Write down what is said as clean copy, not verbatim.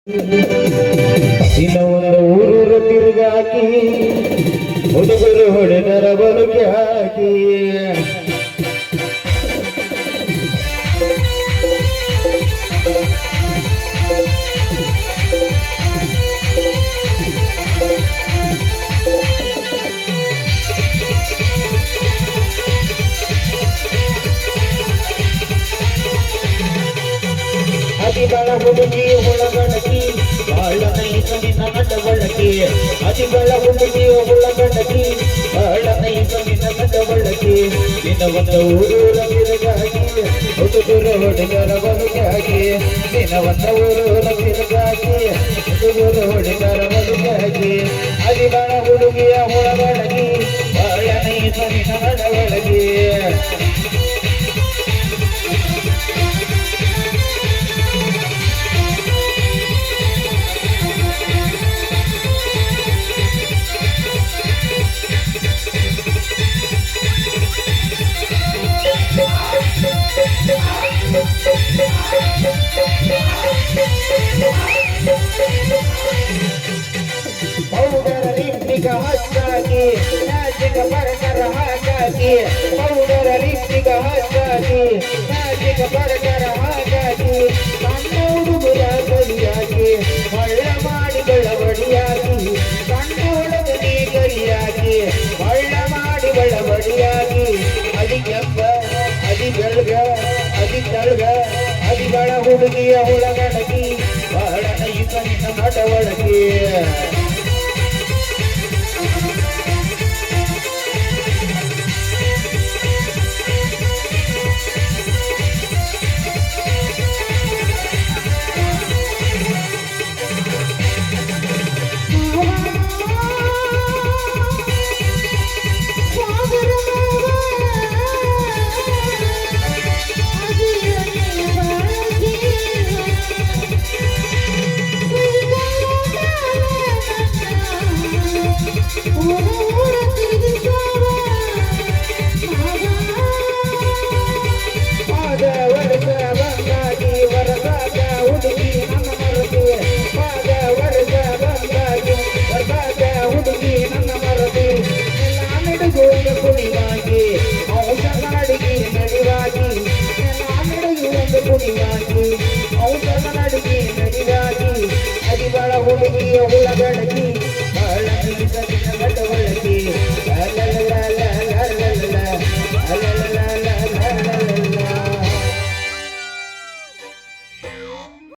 ದಿನ ಒಂದು ಊರೂರು ತಿರುಗಾಕಿ ಹುಡುಗರು ಹೊಡೆದರ ಬದುಕಿ ಹಾಕಿ ಅತಿಬಳ ಹುಡುಗಿ ಒಳಗಡಕಿ ಬಾಳ ನೈಸನಿನ ನಡವಳಕೆ ಅತಿಬಳ ಹುಡುಗಿ ಒಳಗಡಕಿ ಬಾಳ ನೈಸನಿನ ನಡವಳಕೆ ದಿನ ಒಂದು ಊರೂರ ತಿರುಗಾಕಿ ಹುಡುಗರು ಹೊಡೆದರ ಬದುಕಾಗಿ ದಿನ ಒಂದು ಊರೂರ ತಿರುಗಾಕಿ ಹುಡುಗರು ಹೊಡೆದರ ಬದುಕಾಗಿ ಅತಿಬಳ ಹುಡುಗಿಯ ಒಳಗಡಕಿ ಬಾಳ ನೈಸನಿನ ನಡವಳಕೆ ಪೌಡರ್ ಲಿಪ್ಟಿಗ ಹಚ್ಚಾಕಿ ಮ್ಯಾಜಿಕ ಬರ್ಗರ್ ಹಾಕಾಕಿ ಪೌಡರ್ ಲಿಪ್ಟಿಗ ಹಚ್ಚಾಕಿ ಮ್ಯಾಜಿಕ ಬರ್ಗರ್ ಹಾಕಾಕಿ ಸಣ್ಣ ಹುಡುಗರ ಕಲಿಯಾಕಿ ಮಳ್ಳ ಮಾಡಿ ಬೆಳವಡಿಯಾಗಿ ಸಣ್ಣ ಹುಡುಗನಿ ಕಲಿಯಾಗಿ ಮಳ್ಳ ಮಾಡಿ ಬೆಳವಡಿಯಾಗಿ ಅದಿ ಕೆಂಪ ಅದಿ ಬೆಳಗ ಅದಿ ತಳಗ ಅದಿ ಬಳ ಹುಡುಗಿಯ ಒಳಗಡಗಿ ಬಹಳ ನೈಸನಿನ ನಡವಳಕೆ ಕುಣಿವಾಗಿ ಔಷಧಿ ನಡಿವಾಗಿ ನಾನಡೆಯುವಂದು ಕುಣಿವಾಗಿ ಔಷಧಿ ನಡಿವಾಗಿ ಅದಿಬಳ ಹುಡುಗಿಯ ಹುಳಗಡಗಿ ಬಹಳ